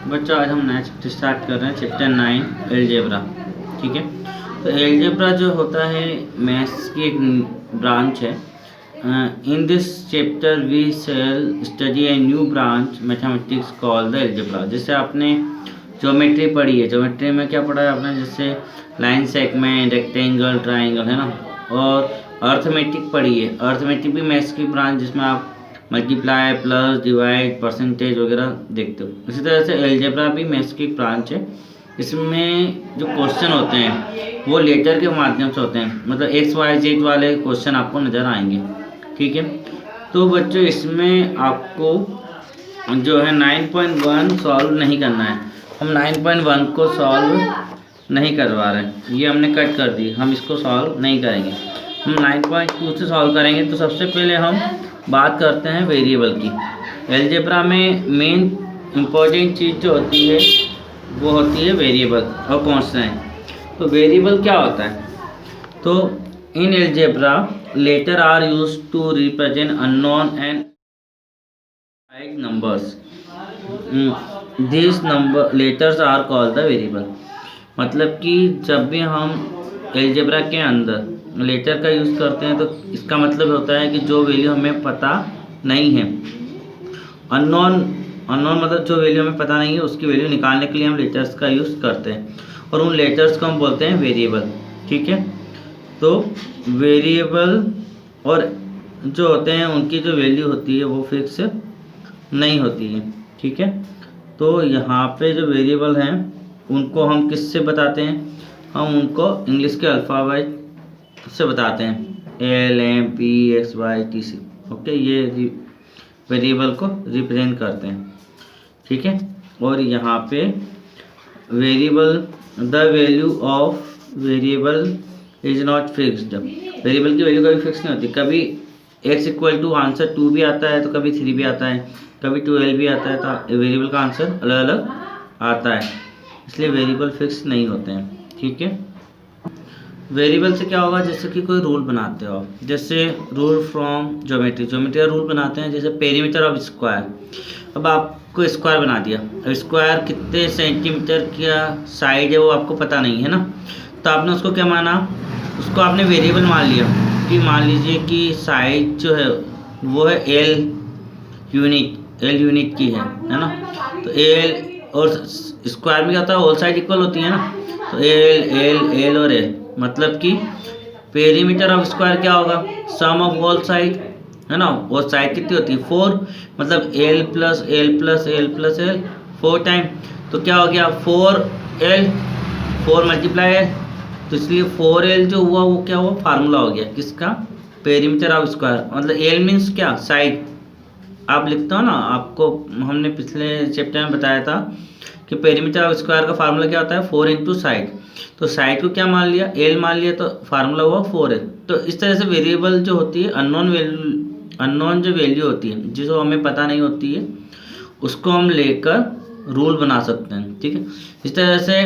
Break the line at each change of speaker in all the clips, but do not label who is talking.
बच्चों आज हम नया चैप्टर स्टार्ट कर रहे हैं, चैप्टर 9 एलजेब्रा। ठीक है, तो एलजेब्रा जो होता है मैथ्स की एक ब्रांच है। In this chapter we shall study a new branch mathematics called the algebra. जैसे आपने ज्योमेट्री पढ़ी है, ज्योमेट्री में क्या पढ़ा है आपने, जैसे लाइन सेगमेंट, रेक्टेंगल, ट्राइंगल, है ना। और अर्थमेटिक पढ़ी है, अर्थमेटिक भी मैथ्स की ब्रांच जिसमें आप मल्टीप्लाई, प्लस, डिवाइड, परसेंटेज वगैरह देखते हो। इसी तरह से एलजेब्रा भी मैथ्स की एक ब्रांच है। इसमें जो क्वेश्चन होते हैं वो लेटर के माध्यम से होते हैं, मतलब एक्स वाई जेड वाले क्वेश्चन आपको नज़र आएंगे। ठीक है, तो बच्चों इसमें आपको जो है 9.1 सॉल्व नहीं करना है। हम 9.1 को सॉल्व नहीं करवा रहे हैं, ये हमने कट कर दी, हम इसको सॉल्व नहीं करेंगे। हम 9.2 से सॉल्व करेंगे। तो सबसे पहले हम बात करते हैं वेरिएबल की। एलजेब्रा में मेन इम्पॉर्टेंट चीज़ जो होती है वो होती है वेरिएबल और कांस्टेंट। तो वेरिएबल क्या होता है, तो in algebra letter are use to represent unknown and numbers. This number letters are called the variable. मतलब कि जब भी हम एलजेब्रा के अंदर लेटर का यूज़ करते हैं तो इसका मतलब होता है कि जो वैल्यू हमें पता नहीं है, अननोन मतलब जो वैल्यू हमें पता नहीं है उसकी वैल्यू निकालने के लिए हम लेटर्स का यूज़ करते हैं, और उन लेटर्स को हम बोलते हैं वेरिएबल। ठीक है, तो वेरिएबल और जो होते हैं उनकी जो वैल्यू होती है वो फिक्स नहीं होती है। ठीक है, तो यहाँ पे जो वेरिएबल हैं उनको हम किससे बताते हैं, हम उनको इंग्लिश के अल्फ़ाबेट से बताते हैं, L M P X Y T C. Okay, ये वेरिएबल को रिप्रेजेंट करते हैं। ठीक है, और यहाँ पे variable the value of variable is not fixed. Variable की वैल्यू कभी फिक्स नहीं होती, कभी x इक्वल टू आंसर 2 भी आता है, तो कभी 3 भी आता है, कभी 12 भी आता है, तो वेरिएबल का आंसर अलग अलग आता है, इसलिए वेरिएबल फिक्स नहीं होते हैं। ठीक है, वेरिएबल से क्या होगा, जैसे कि कोई रूल बनाते हो, जैसे रूल फ्रॉम ज्योमेट्री का रूल बनाते हैं, जैसे पेरीमीटर ऑफ स्क्वायर। अब आपको स्क्वायर बना दिया, अब स्क्वायर कितने सेंटीमीटर का साइड है वो आपको पता नहीं है ना, तो आपने उसको क्या माना, उसको आपने वेरिएबल मान लिया कि मान लीजिए कि साइड जो है वो है एल यूनिट की है ना। तो एल और स्क्वायर में क्या होता है, ऑल साइड इक्वल होती है ना, तो एल और एल, मतलब कि पेरीमीटर ऑफ स्क्वायर क्या होगा, सम ऑफ ऑल साइड, है ना। और साइड कितनी होती है 4, मतलब L plus L plus L plus L 4 time, तो क्या हो गया 4L 4 मल्टीप्लाई एल, तो इसलिए 4L जो हुआ वो क्या हुआ, फार्मूला हो गया किसका, पेरीमीटर ऑफ स्क्वायर। मतलब एल मीन्स क्या, साइड। आप लिखते हो ना, आपको हमने पिछले चैप्टर में बताया था कि पेरीमीटर ऑफ स्क्वायर का फार्मूला क्या होता है, 4 इंटू साइड। तो साइड को क्या मान लिया, एल मान लिया, तो फार्मूला हुआ 4L। तो इस तरह से वेरिएबल जो होती है, अननोन जो वैल्यू होती है जिसको हमें पता नहीं होती है, उसको हम लेकर रूल बना सकते हैं। ठीक है, इस तरह से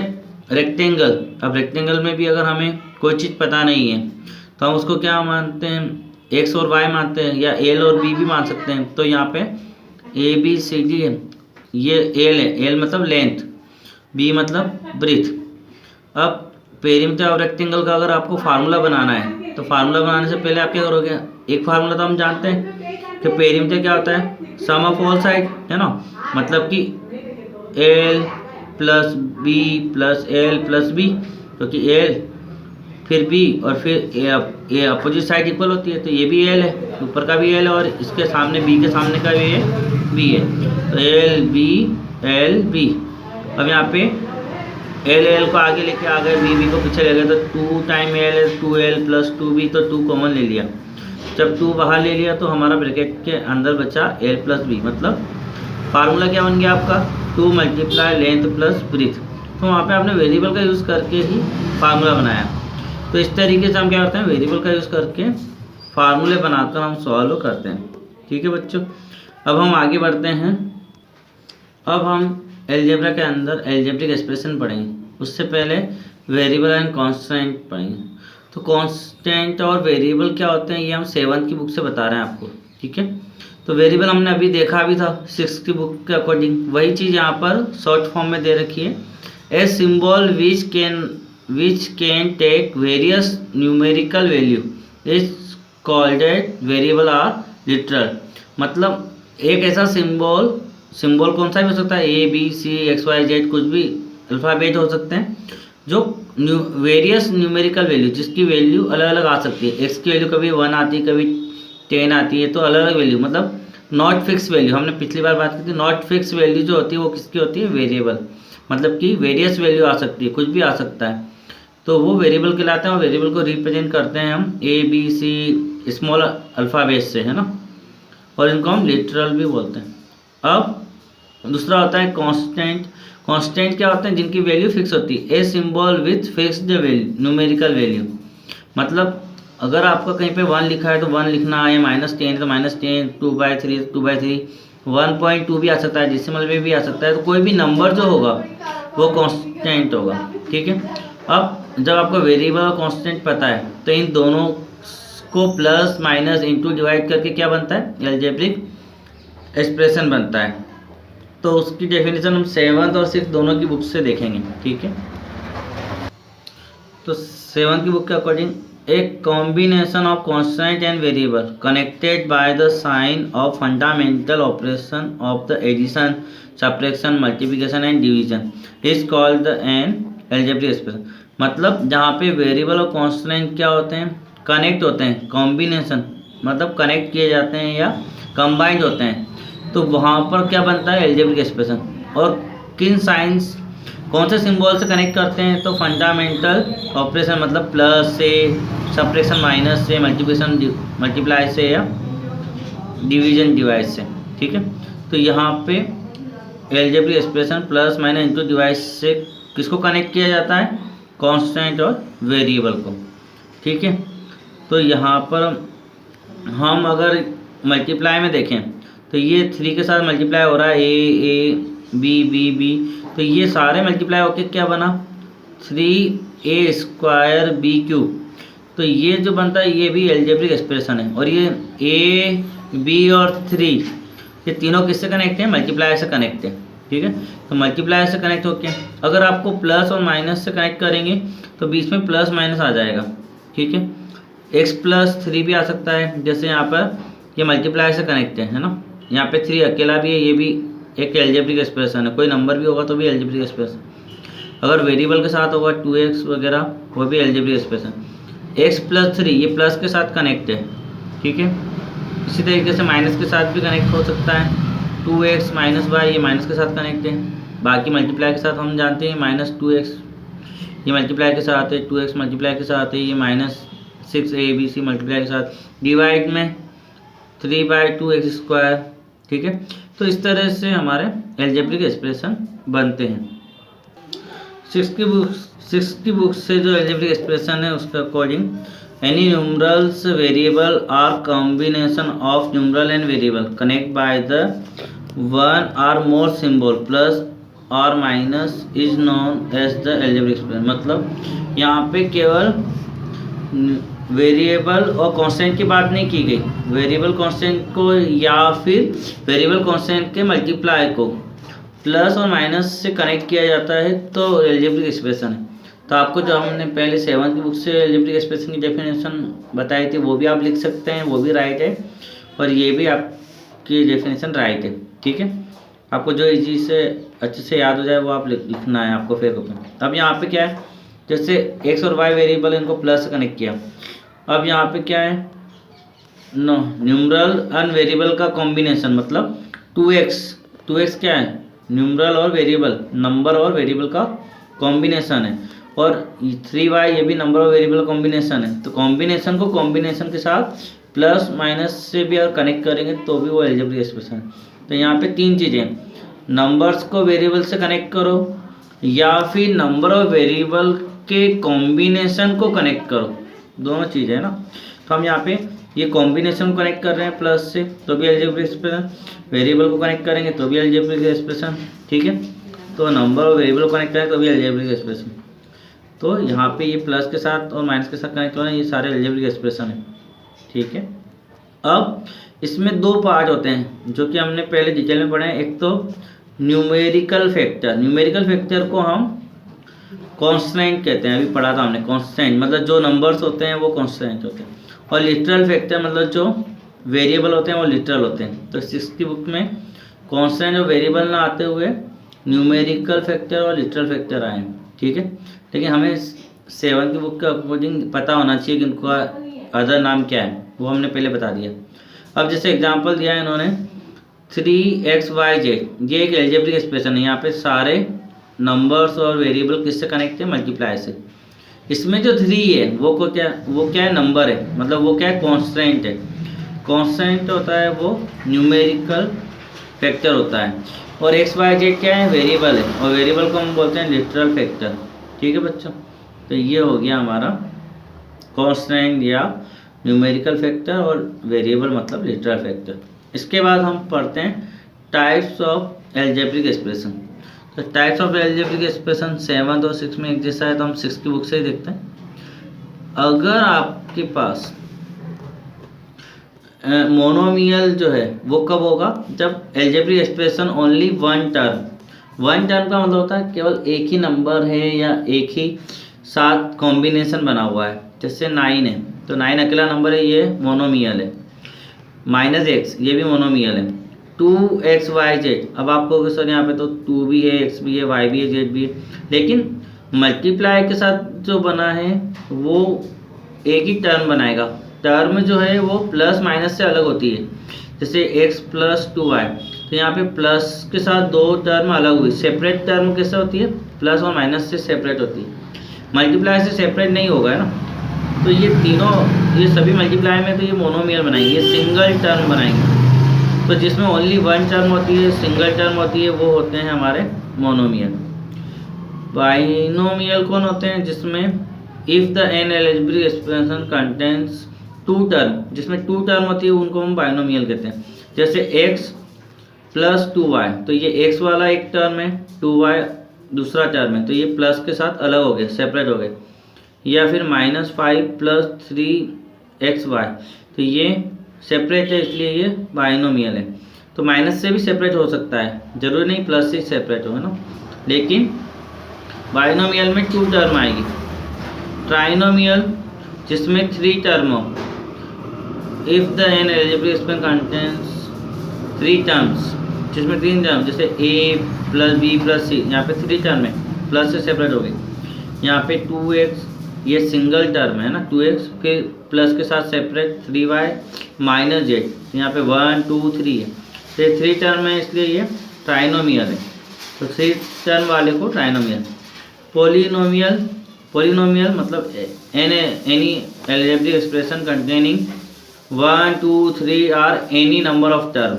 रेक्टेंगल, अब रेक्टेंगल में भी अगर हमें कोई चीज़ पता नहीं है तो हम उसको क्या मानते हैं, एक्स और वाई मानते हैं, या एल और बी भी मान सकते हैं। तो यहाँ पे ए बी सी डी है, ये एल है, एल मतलब लेंथ, बी मतलब ब्रीथ। अब पेरीमीटर ऑफ रेक्टेंगल का अगर आपको फार्मूला बनाना है तो फार्मूला बनाने से पहले आप क्या करोगे, एक फार्मूला तो हम जानते हैं कि पेरीमीटर क्या होता है, सम ऑफ ऑल साइड, है ना। मतलब कि L plus B plus L plus B, क्योंकि एल फिर बी और फिर ए अपोजिट साइड इक्वल होती है, तो ये भी एल है, ऊपर का भी एल है और इसके सामने बी के सामने का भी बी है, तो एल बी। अब यहाँ पे एल को आगे लेके आ गए, बी को पीछे ले गए, तो 2 time L 2L plus 2B, तो 2 कॉमन ले लिया। जब 2 बाहर ले लिया तो हमारा ब्रैकेट के अंदर बचा L प्लस बी, मतलब फार्मूला क्या बन गया आपका, 2 मल्टीप्लाई लेंथ प्लस ब्रीथ। तो वहाँ पे आपने वेरिएबल का यूज़ करके ही फार्मूला बनाया। तो इस तरीके से हम क्या करते हैं, वेरिएबल का यूज़ करके फार्मूले बनाकर हम सॉल्व करते हैं। ठीक है बच्चों, अब हम आगे बढ़ते हैं। अब हम एलजेब्रा के अंदर एल्जेब्रिक एक्सप्रेशन पढ़ेंगे, उससे पहले वेरिएबल एंड कांस्टेंट पढ़ेंगे। तो कांस्टेंट और वेरिएबल क्या होते हैं ये हम 7th की बुक से बता रहे हैं आपको। ठीक है, तो वेरिएबल हमने अभी देखा भी था 6 की बुक के अकॉर्डिंग, वही चीज़ यहाँ पर शॉर्ट फॉर्म में दे रखी है। A symbol which can take various numerical value is called at variable or literal. मतलब एक ऐसा सिंबल कौन सा भी हो सकता है, A B C X Y Z, कुछ भी अल्फ़ाबेट हो सकते हैं, जो वेरियस न्यूमेरिकल वैल्यू, जिसकी वैल्यू अलग अलग आ सकती है। एक्स की वैल्यू कभी 1 आती है, कभी 10 आती है, तो अलग अलग वैल्यू, मतलब नॉट फिक्स वैल्यू। हमने पिछली बार बात की थी, नॉट फिक्स वैल्यू जो होती है वो किसकी होती है, वेरिएबल। मतलब कि वेरियस वैल्यू आ सकती है, कुछ भी आ सकता है, तो वो वेरिएबल कहलाते हैं। और वेरिएबल को रिप्रेजेंट करते हैं हम A B C small alphabet से, है ना, और इनको हम लिटरल भी बोलते हैं। अब दूसरा होता है कांस्टेंट। कांस्टेंट क्या होते हैं, जिनकी वैल्यू फिक्स होती है। A symbol with fixed value numerical value, मतलब अगर आपका कहीं पे 1 लिखा है तो 1 लिखना है, -10 तो -10, 2/3 2/3, 1.2 भी आ सकता है, डेसिमल में भी आ सकता है। तो कोई भी नंबर जो होगा वो कांस्टेंट होगा, ठीक है। अब जब आपको वेरिएबल और कांस्टेंट पता है तो इन दोनों को प्लस माइनस इंटू डिवाइड करके क्या बनता है, अलजेब्रिक एक्सप्रेशन बनता है। तो उसकी डेफिनेशन हम 7th और 6th दोनों की बुक से देखेंगे, ठीक है। तो 7th की बुक के अकॉर्डिंग, एक combination of constant and variable connected by the sign of fundamental operation of the addition subtraction multiplication and division is called an algebraic expression. मतलब जहाँ पे वेरिएबल और कांस्टेंट क्या होते हैं, कनेक्ट होते हैं, कॉम्बिनेशन मतलब कनेक्ट किए जाते हैं या कंबाइंड होते हैं, तो वहाँ पर क्या बनता है, अलजेब्रिक एक्सप्रेशन। और किन साइंस, कौन से सिंबल से कनेक्ट करते हैं, तो फंडामेंटल ऑपरेशन मतलब प्लस से, सब्ट्रैक्शन माइनस से, मल्टीप्लिकेशन मल्टीप्लाई से, या डिवीजन डिवाइड से, ठीक है। तो यहाँ पे algebraic expression plus minus into divide से किसको कनेक्ट किया जाता है, कांस्टेंट और वेरिएबल को, ठीक है। तो यहाँ पर हम अगर मल्टीप्लाई में देखें तो ये 3 के साथ मल्टीप्लाई हो रहा है, ए बी बी बी, तो ये सारे मल्टीप्लाई होके क्या बना, 3a² b³। तो ये जो बनता है ये भी अलजेब्रिक एक्सप्रेशन है। और ये a b और 3 ये तीनों किससे कनेक्ट हैं, मल्टीप्लाई से कनेक्ट है, ठीक है। तो मल्टीप्लाई से कनेक्ट होके अगर आपको प्लस और माइनस से कनेक्ट करेंगे तो बीच में प्लस माइनस आ जाएगा, ठीक है। x+3 भी आ सकता है, जैसे यहाँ पर ये मल्टीप्लाई से कनेक्ट है ना, यहाँ पे 3 अकेला भी है, ये भी एक अलजेब्रिक एक्सप्रेशन है। कोई नंबर भी होगा तो भी अलजेब्रिक एक्सप्रेशन, अगर वेरिएबल के साथ होगा 2x वगैरह वो भी अलजेब्रिक एक्सप्रेशन। x+3 ये प्लस के साथ कनेक्ट है, ठीक है। इसी तरीके से माइनस के साथ भी कनेक्ट हो सकता है, 2x -y ये माइनस के साथ कनेक्ट है। बाकी मल्टीप्लाई के साथ हम जानते हैं -2x ये मल्टीप्लाई के साथ है, 2x मल्टीप्लाई के साथ है, ये -6abc मल्टीप्लाई के साथ, डिवाइड में 3/2x², ठीक है। तो इस तरह से हमारे अलजेब्रिक एक्सप्रेशन बनते हैं। 6th की बुक से जो अलजेब्रिक एक्सप्रेशन है उसके according, any numerals variable are combination of numeral and variable connect by the 1 or more symbol plus और minus is known as the algebraic expression. मतलब यहाँ पे केवल वेरिएबल और कांस्टेंट की बात नहीं की गई, वेरिएबल कांस्टेंट को या फिर वेरिएबल कांस्टेंट के मल्टीप्लाई को प्लस और माइनस से कनेक्ट किया जाता है तो अलजेब्रिक एक्सप्रेशन है। तो आपको जो हमने पहले 7th की बुक से अलजेब्रिक एक्सप्रेशन की डेफिनेशन बताई थी वो भी आप लिख सकते हैं, वो भी राइट है, और ये भी आपकी डेफिनेशन राइट है, ठीक है। आपको जो इजी से अच्छे से याद हो जाए वो आप लिखना है आपको फिर। अब यहाँ पे क्या है, जैसे x और y वेरिएबल इनको प्लस से कनेक्ट किया, अब यहाँ पे क्या है, न्यूमरल एंड वेरिएबल का कॉम्बिनेशन, मतलब 2x क्या है, न्यूमरल और वेरिएबल, नंबर और वेरिएबल का कॉम्बिनेशन है, और 3y ये भी नंबर और वेरिएबल कॉम्बिनेशन है। तो कॉम्बिनेशन को कॉम्बिनेशन के साथ प्लस माइनस से भी अगर कनेक्ट करेंगे तो भी वो अलजेब्रिक एक्सप्रेशन है। तो यहाँ पे 3 चीज़ें, नंबर्स को वेरिएबल से कनेक्ट करो, या फिर नंबर और वेरिएबल के कॉम्बिनेशन को कनेक्ट करो, दोनों चीज़ें है ना। तो हम यहाँ पे ये कॉम्बिनेशन को कनेक्ट कर रहे हैं प्लस से तो भी अलजेब्रिक एक्सप्रेशन, वेरिएबल को कनेक्ट करेंगे तो भी अलजेब्रिक एक्सप्रेशन, ठीक है। तो नंबर और वेरिएबल को कनेक्ट करें तो भी अलजेब्रिक एक्सप्रेशन। तो यहाँ पे ये प्लस के साथ और माइनस के साथ कनेक्ट हो रहे हैं, ये सारे अलजेब्रिक एक्सप्रेशन है, ठीक है। अब इसमें दो पार्ट होते हैं जो कि हमने पहले डिटेल में पढ़े हैं। एक तो न्यूमेरिकल फैक्टर, न्यूमेरिकल फैक्टर को हम कांस्टेंट कहते हैं, अभी पढ़ा था हमने। कांस्टेंट मतलब जो नंबर्स होते हैं वो कांस्टेंट होते हैं, और लिटरल फैक्टर मतलब जो वेरिएबल होते हैं वो लिटरल होते हैं। तो 6th की बुक में कांस्टेंट और वेरिएबल ना आते हुए न्यूमेरिकल फैक्टर और लिटरल फैक्टर आए हैं, ठीक है। लेकिन हमें 7th की बुक के अकॉर्डिंग पता होना चाहिए कि उनका अदर नाम क्या है, वो हमने पहले बता दिया। अब जैसे एग्जांपल दिया है इन्होंने 3xyz, ये एक एल्जेब्रिक एक्सप्रेशन है। यहाँ पे सारे नंबर्स और वेरिएबल किससे कनेक्ट है? मल्टीप्लाई से। इसमें जो 3 है वो क्या है? नंबर है, मतलब वो क्या है? कांस्टेंट है। कांस्टेंट होता है वो न्यूमेरिकल फैक्टर होता है, और xyz क्या है? वेरिएबल है, और वेरिएबल को हम बोलते हैं लिटरल फैक्टर, ठीक है बच्चों। तो ये हो गया हमारा कांस्टेंट या न्यूमेरिकल फैक्टर, और वेरिएबल मतलब लिटरल फैक्टर। इसके बाद हम पढ़ते हैं टाइप्स ऑफ एल्जेब्रिक एक्सप्रेशन। तो types of algebraic expression 7th और 6th में एक जैसा है, तो हम 6th की बुक से ही देखते हैं। अगर आपके पास मोनोमियल जो है वो कब होगा? जब algebraic expression only one term का मतलब होता है केवल एक ही नंबर है या एक ही साथ कॉम्बिनेशन बना हुआ है। जैसे 9 है, तो 9 अकेला नंबर है, ये मोनोमियल है। -x ये भी मोनोमियल है। 2xyz, अब आपको सर यहाँ पे तो 2 भी है, x भी है, y भी है, z भी है, लेकिन मल्टीप्लाई के साथ जो बना है वो एक ही टर्म बनाएगा। टर्म जो है वो प्लस माइनस से अलग होती है। जैसे x + 2y, तो यहाँ पे प्लस के साथ दो टर्म अलग हुई। सेपरेट टर्म कैसे होती है? प्लस और माइनस से सेपरेट होती है, मल्टीप्लाई से सेपरेट नहीं होगा, है ना। तो ये तीनों, ये सभी मल्टीप्लाई में तो ये मोनोमियल बनाएंगे, ये सिंगल टर्म बनाएंगे। तो जिसमें ओनली वन टर्म होती है, सिंगल टर्म होती है, वो होते हैं हमारे मोनोमियल। बाइनोमियल कौन होते हैं? जिसमें if the an algebraic expression contains 2 term, जिसमें 2 टर्म होती है उनको हम बाइनोमियल कहते हैं। जैसे x + 2y, तो ये x वाला एक टर्म है, 2y दूसरा टर्म है, तो ये प्लस के साथ अलग हो गए, सेपरेट हो गए। या फिर -5 + 3xy, तो ये सेपरेट है, इसलिए ये बाइनोमियल है। तो माइनस से भी सेपरेट हो सकता है, जरूरी नहीं प्लस से सेपरेट हो, है ना। लेकिन बाइनोमियल में 2 टर्म आएगी। ट्राइनोमियल जिसमें 3 टर्म हो, if the an algebraic expression contains 3 terms, जिसमें 3 टर्म, जैसे a + b + c, यहाँ पे 3 टर्म है, प्लस से सेपरेट हो गई। यहाँ पे 2x, ये सिंगल टर्म है ना, 2x के प्लस के साथ सेपरेट, 3y - z, यहाँ पे 1 2 3 है, तो ये 3 टर्म है, इसलिए ये ट्राइनोमियल है। तो 3 टर्म वाले को ट्राइनोमियल। पोलिनोमियल मतलब any algebraic expression containing 1 2 3 or any number of term.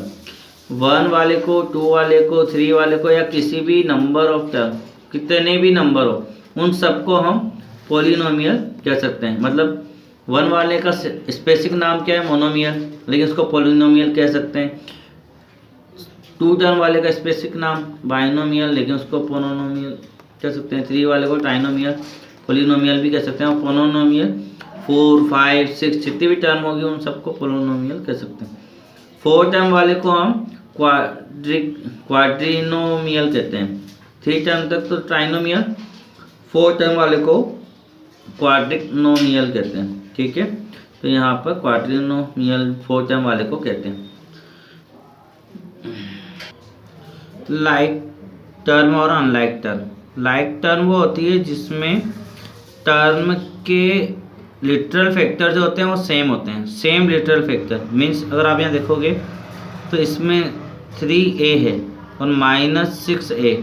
1 वाले को, 2 वाले को, 3 वाले को, या किसी भी नंबर ऑफ टर्म, कितने भी नंबर हो, उन सबको हम पोलिनोमियल कह सकते हैं। मतलब 1 वाले का स्पेसिफिक नाम क्या है? मोनोमियल, लेकिन उसको पोलिनोमियल कह सकते हैं। 2 टर्म वाले का स्पेसिफिक नाम बाइनोमियल, लेकिन उसको पोलिनोमियल कह सकते हैं। 3 वाले को ट्राइनोमियल, पोलिनोमियल भी कह सकते हैं। और पोलिनोमियल 4 5 6 जितनी भी टर्म होगी उन सबको पोलिनोमियल कह सकते हैं। 4 टर्म वाले को हम क्वाड्रिनोमियल कहते हैं। 3 टर्म तक तो ट्राइनोमियल, 4 टर्म वाले को क्वाड्रिनोमियल कहते हैं, ठीक है। तो यहाँ पर क्वाड्रिनोमियल 4 टर्म वाले को कहते हैं। लाइक टर्म और अनलाइक टर्म। लाइक टर्म वो होती है जिसमें टर्म के लिटरल फैक्टर जो होते हैं वो सेम होते हैं। सेम लिटरल फैक्टर मीन्स अगर आप यहाँ देखोगे तो इसमें 3a है और -6a,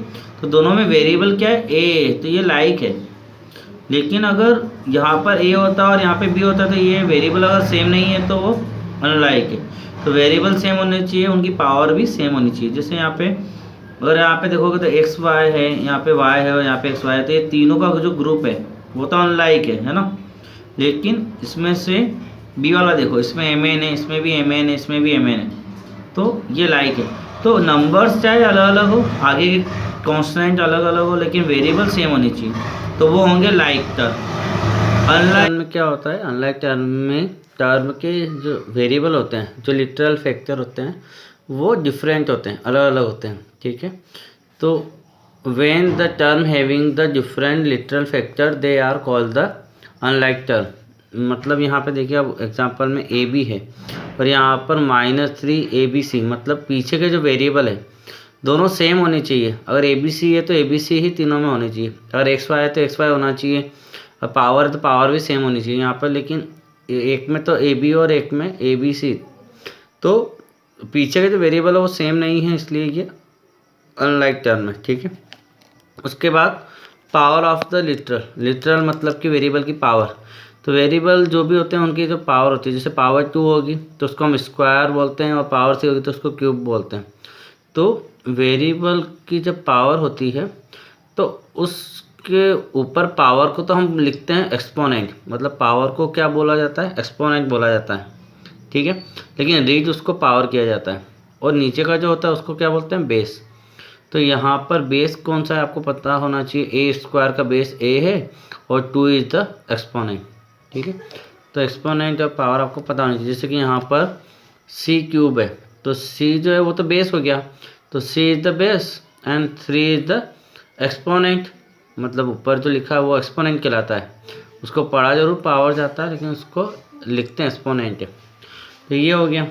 तो दोनों में वेरिएबल क्या है? a, तो ये लाइक है। लेकिन अगर यहाँ पर a होता और यहाँ पे b होता तो ये वेरिएबल अगर सेम नहीं है तो वो अनलाइक है। तो वेरिएबल सेम होने चाहिए, उनकी पावर भी सेम होनी चाहिए। जैसे यहाँ पे अगर यहाँ पे देखोगे तो एक्स वाई है, यहाँ पे y है और यहाँ पे एक्स वाई है, तो ये तीनों का जो ग्रुप है वो तो अनलाइक है ना। लेकिन इसमें से b वाला देखो, इसमें mn है, इसमें भी mn है, इसमें भी mn है, तो ये लाइक है। तो नंबर्स चाहे अलग अलग हो, आगे के कॉन्स्टेंट अलग अलग हो, लेकिन वेरिएबल सेम होनी चाहिए, तो वो होंगे लाइक टर्म। अनलाइक टर्म में क्या होता है, अनलाइक टर्म में टर्म के जो वेरिएबल होते हैं, जो लिटरल फैक्टर होते हैं, वो डिफरेंट होते हैं, अलग अलग होते हैं, ठीक है। तो when the term having the different literal factor they are called the unlike term. मतलब यहाँ पे देखिए, अब एग्जांपल में ए बी है और यहाँ पर -3 ABC, मतलब पीछे के जो वेरिएबल है दोनों सेम होने चाहिए। अगर ABC है तो ABC ही तीनों में होनी चाहिए, अगर XY है तो XY होना चाहिए, और पावर है तो पावर भी सेम होनी चाहिए यहाँ पर। लेकिन एक में तो AB और एक में ABC, तो पीछे के जो वेरिएबल है वो सेम नहीं है, इसलिए ये अनलाइक टर्म है, ठीक है। उसके बाद power of the literal, literal मतलब कि वेरिएबल की पावर। तो वेरिएबल जो भी होते हैं उनकी जो पावर होती है, जैसे पावर 2 होगी तो उसको हम स्क्वायर बोलते हैं, और पावर 3 होगी तो उसको क्यूब बोलते हैं। तो वेरिएबल की जब पावर होती है तो उसके ऊपर पावर को तो हम लिखते हैं एक्सपोनेंट, मतलब पावर को क्या बोला जाता है, एक्सपोनेंट बोला जाता है, ठीक है। लेकिन रीड उसको पावर किया जाता है, और नीचे का जो होता है उसको क्या बोलते हैं, बेस। तो यहाँ पर बेस कौन सा है आपको पता होना चाहिए, ए स्क्वायर का बेस ए है और 2 इज द एक्सपोनेंट, ठीक है। तो एक्सपोनेंट ऑफ पावर आपको पता होनी चाहिए। जैसे कि यहाँ पर सी क्यूब है, तो सी जो है वो तो बेस हो गया, तो c is the base and 3 is the exponent, मतलब ऊपर जो लिखा है वो एक्सपोनेंट कहलाता है। उसको पढ़ा जरूर पावर जाता है, लेकिन उसको लिखते हैं एक्सपोनेंट। तो ये हो गया।